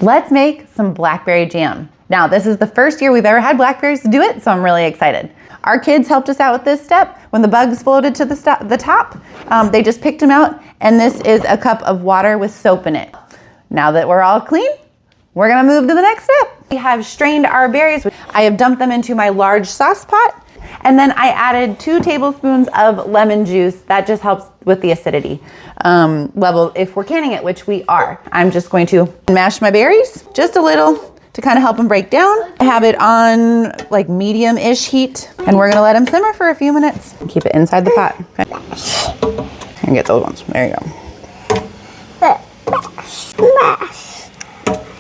Let's make some blackberry jam. Now, this is the first year we've ever had blackberries to do it, so I'm really excited. Our kids helped us out with this step. When the bugs floated to the top, they just picked them out, and this is a cup of water with soap in it. Now that we're all clean, we're gonna move to the next step. We have strained our berries. I have dumped them into my large sauce pot, and then I added 2 tablespoons of lemon juice. That just helps with the acidity level if we're canning it, which we are. I'm just going to mash my berries just a little to kind of help them break down. I have it on like medium-ish heat, and we're gonna let them simmer for a few minutes. Keep it inside the pot. Okay. And get those ones. There you go.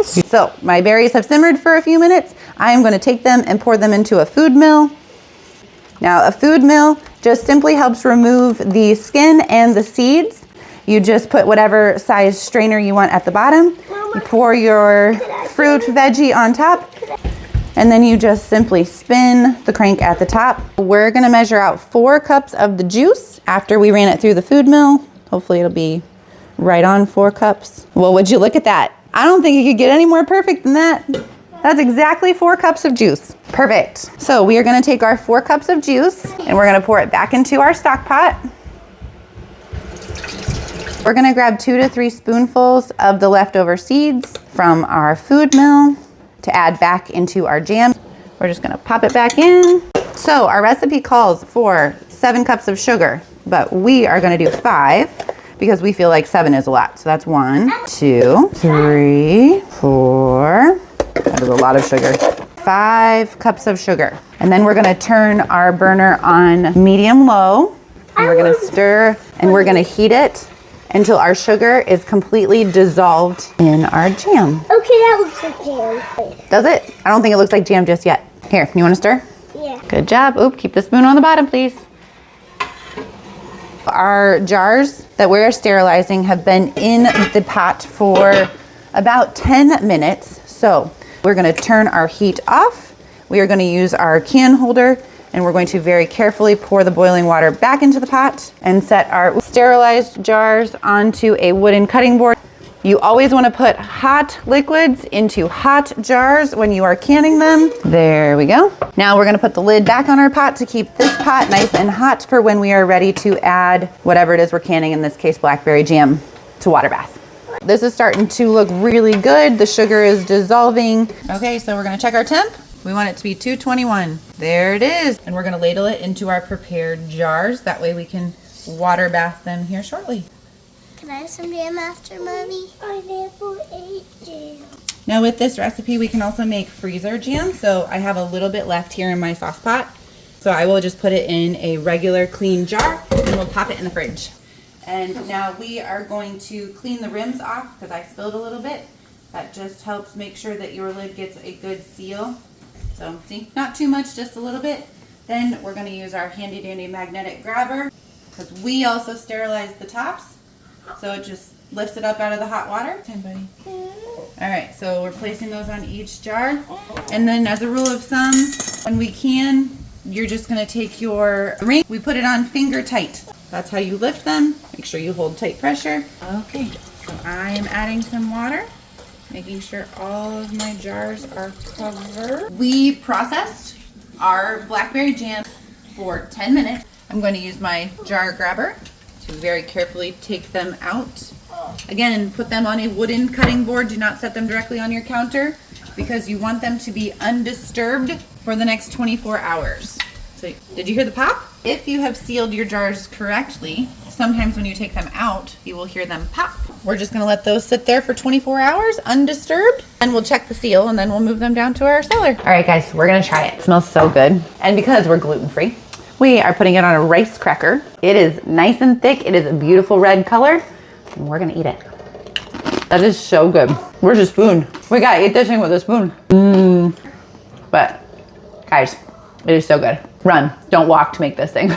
So my berries have simmered for a few minutes. I am going to take them and pour them into a food mill. Now, a food mill just simply helps remove the skin and the seeds. You just put whatever size strainer you want at the bottom. You pour your fruit veggie on top, and then you just simply spin the crank at the top. We're going to measure out 4 cups of the juice after we ran it through the food mill. Hopefully it'll be right on 4 cups. Well, would you look at that? I don't think you could get any more perfect than that. That's exactly 4 cups of juice. Perfect. So we are gonna take our 4 cups of juice and we're gonna pour it back into our stock pot. We're gonna grab 2 to 3 spoonfuls of the leftover seeds from our food mill to add back into our jam. We're just gonna pop it back in. So our recipe calls for 7 cups of sugar, but we are gonna do 5 because we feel like 7 is a lot. So that's 1, 2, 3, 4. That is a lot of sugar. 5 cups of sugar. And then we're gonna turn our burner on medium-low. And we're gonna stir and we're gonna heat it until our sugar is completely dissolved in our jam. Okay, that looks like jam. Does it? I don't think it looks like jam just yet. Here, you wanna stir? Yeah. Good job. Oop, keep the spoon on the bottom, please. Our jars that we're sterilizing have been in the pot for about 10 minutes. So we're gonna turn our heat off. We are gonna use our can holder, and we're going to very carefully pour the boiling water back into the pot and set our sterilized jars onto a wooden cutting board. You always wanna put hot liquids into hot jars when you are canning them. There we go. Now we're gonna put the lid back on our pot to keep this pot nice and hot for when we are ready to add whatever it is we're canning, in this case blackberry jam, to water bath. This is starting to look really good. The sugar is dissolving. Okay, so we're gonna check our temp. We want it to be 221. There it is. And we're gonna ladle it into our prepared jars. That way we can water bath them here shortly. Can I have some jam after, Mommy? I never ate jam. Now with this recipe, we can also make freezer jam. So I have a little bit left here in my sauce pot. So I will just put it in a regular clean jar and we'll pop it in the fridge. And now we are going to clean the rims off because I spilled a little bit. That just helps make sure that your lid gets a good seal. So see, not too much, just a little bit. Then we're gonna use our handy dandy magnetic grabber because we also sterilize the tops. So it just lifts it up out of the hot water. Time, buddy. All right, so we're placing those on each jar. And then as a rule of thumb, when we can, you're just gonna take your ring. We put it on finger tight. That's how you lift them. Make sure you hold tight pressure. Okay, so I am adding some water, making sure all of my jars are covered. We processed our blackberry jam for 10 minutes. I'm going to use my jar grabber to very carefully take them out. Again, put them on a wooden cutting board. Do not set them directly on your counter because you want them to be undisturbed for the next 24 hours. So, did you hear the pop? If you have sealed your jars correctly, sometimes when you take them out, you will hear them pop. We're just gonna let those sit there for 24 hours undisturbed, and we'll check the seal, and then we'll move them down to our cellar. All right, guys, we're gonna try it. It smells so good. And because we're gluten-free, we are putting it on a rice cracker. It is nice and thick. It is a beautiful red color, and we're gonna eat it. That is so good. Where's the spoon? We gotta eat this thing with a spoon. But, guys, it is so good. Run, don't walk to make this thing.